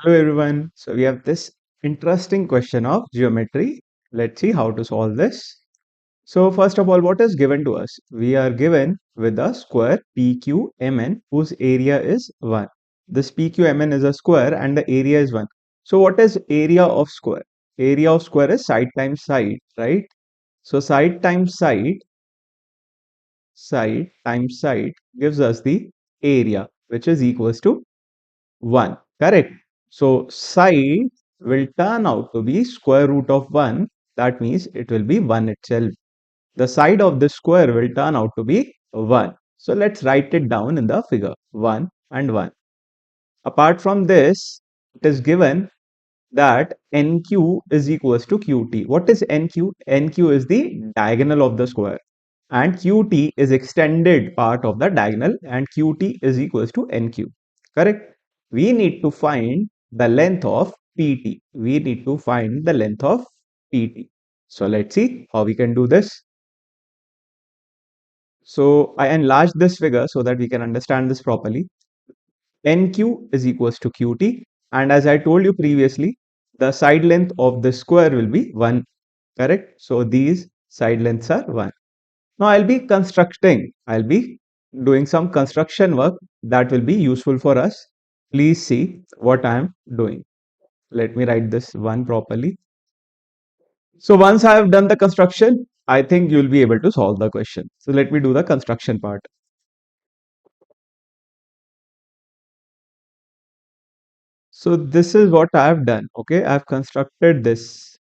Hello everyone. So we have this interesting question of geometry. Let's see how to solve this. So first of all, what is given to us? We are given with a square PQMN whose area is 1. This PQMN is a square and the area is 1. So what is area of square? Area of square is side times side, right? So side times side gives us the area which is equals to 1, correct? So side will turn out to be square root of 1. That means it will be 1 itself. The side of the square will turn out to be 1. So let's write it down in the figure 1 and 1. Apart from this, it is given that NQ is equals to QT. What is NQ? NQ is the diagonal of the square and QT is extended part of the diagonal and QT is equals to NQ. Correct? We need to find the length of PT. We need to find the length of PT. So let's see how we can do this. So I enlarged this figure so that we can understand this properly. NQ is equals to QT, and as I told you previously, the side length of the square will be 1, correct? So these side lengths are 1. Now I'll be doing some construction work that will be useful for us. Please see what I am doing. Let me write this one properly. So once I have done the construction, I think you'll be able to solve the question. So let me do the construction part. So this is what I have done. Okay, I have constructed this.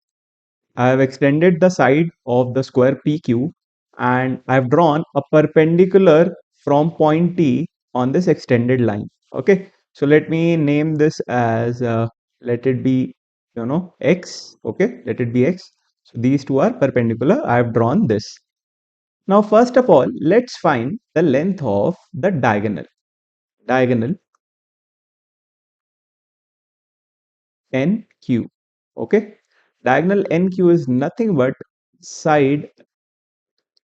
I have extended the side of the square PQ and I have drawn a perpendicular from point T on this extended line. Okay, so let me name this as let it be X. Okay, let it be X. So these two are perpendicular. I have drawn this. Now first of all, let's find the length of the diagonal. Diagonal NQ. Okay, diagonal NQ is nothing but side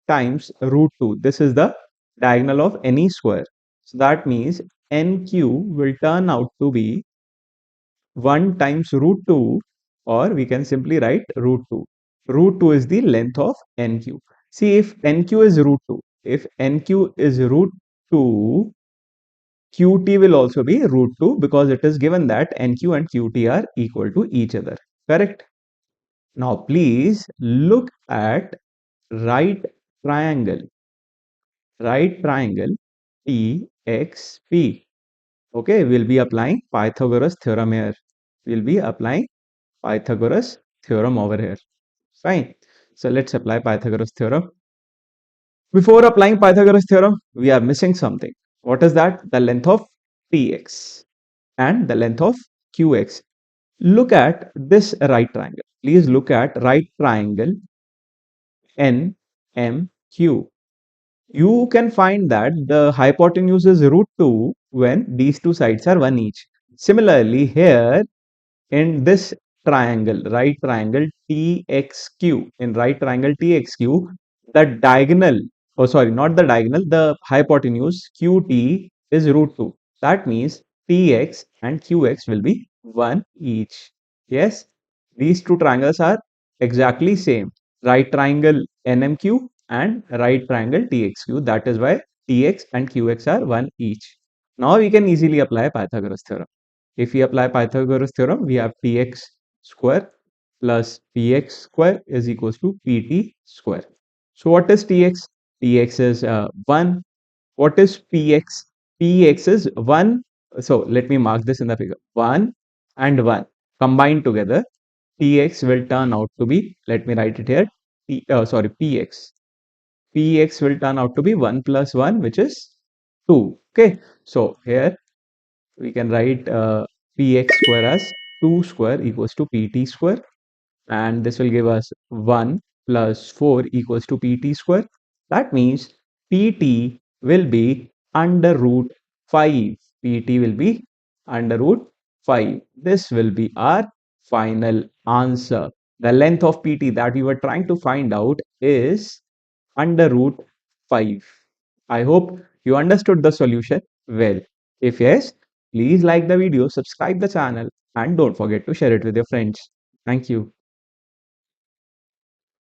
times root 2. This is the diagonal of any square. So that means NQ will turn out to be 1 times root 2, or we can simply write root 2. Root 2 is the length of NQ. See, if NQ is root 2, if NQ is root 2, QT will also be root 2 because it is given that NQ and QT are equal to each other. Correct? Now, please look at right triangle. Right triangle TXP. Okay, we'll be applying Pythagoras theorem here. We'll be applying Pythagoras theorem over here. Fine. So let's apply Pythagoras theorem. Before applying Pythagoras theorem, we are missing something. What is that? The length of TX and the length of QX. Look at this right triangle. Please look at right triangle NMQ. You can find that the hypotenuse is root 2 when these two sides are 1 each. Similarly, here in this triangle, right triangle TXQ, in right triangle TXQ, the diagonal, oh sorry, not the diagonal, the hypotenuse QT is root 2. That means TX and QX will be 1 each. Yes, these two triangles are exactly same. Right triangle NMQ and right triangle TXQ. That is why TX and QX are 1 each. Now we can easily apply Pythagoras theorem. If we apply Pythagoras theorem, we have Px square plus Px square is equals to Pt square. So what is Tx? Tx is 1. What is Px? Px is 1. So let me mark this in the figure. 1 and 1 combined together. Tx will turn out to be, let me write it here, Px. Px will turn out to be 1 plus 1, which is 2. Okay, so here we can write Px square as 2 square equals to Pt square, and this will give us 1 plus 4 equals to Pt square. That means Pt will be under root 5. Pt will be under root 5. This will be our final answer. The length of Pt that we were trying to find out is under root 5. I hope you understood the solution well. If yes, please like the video, subscribe the channel and don't forget to share it with your friends. Thank you.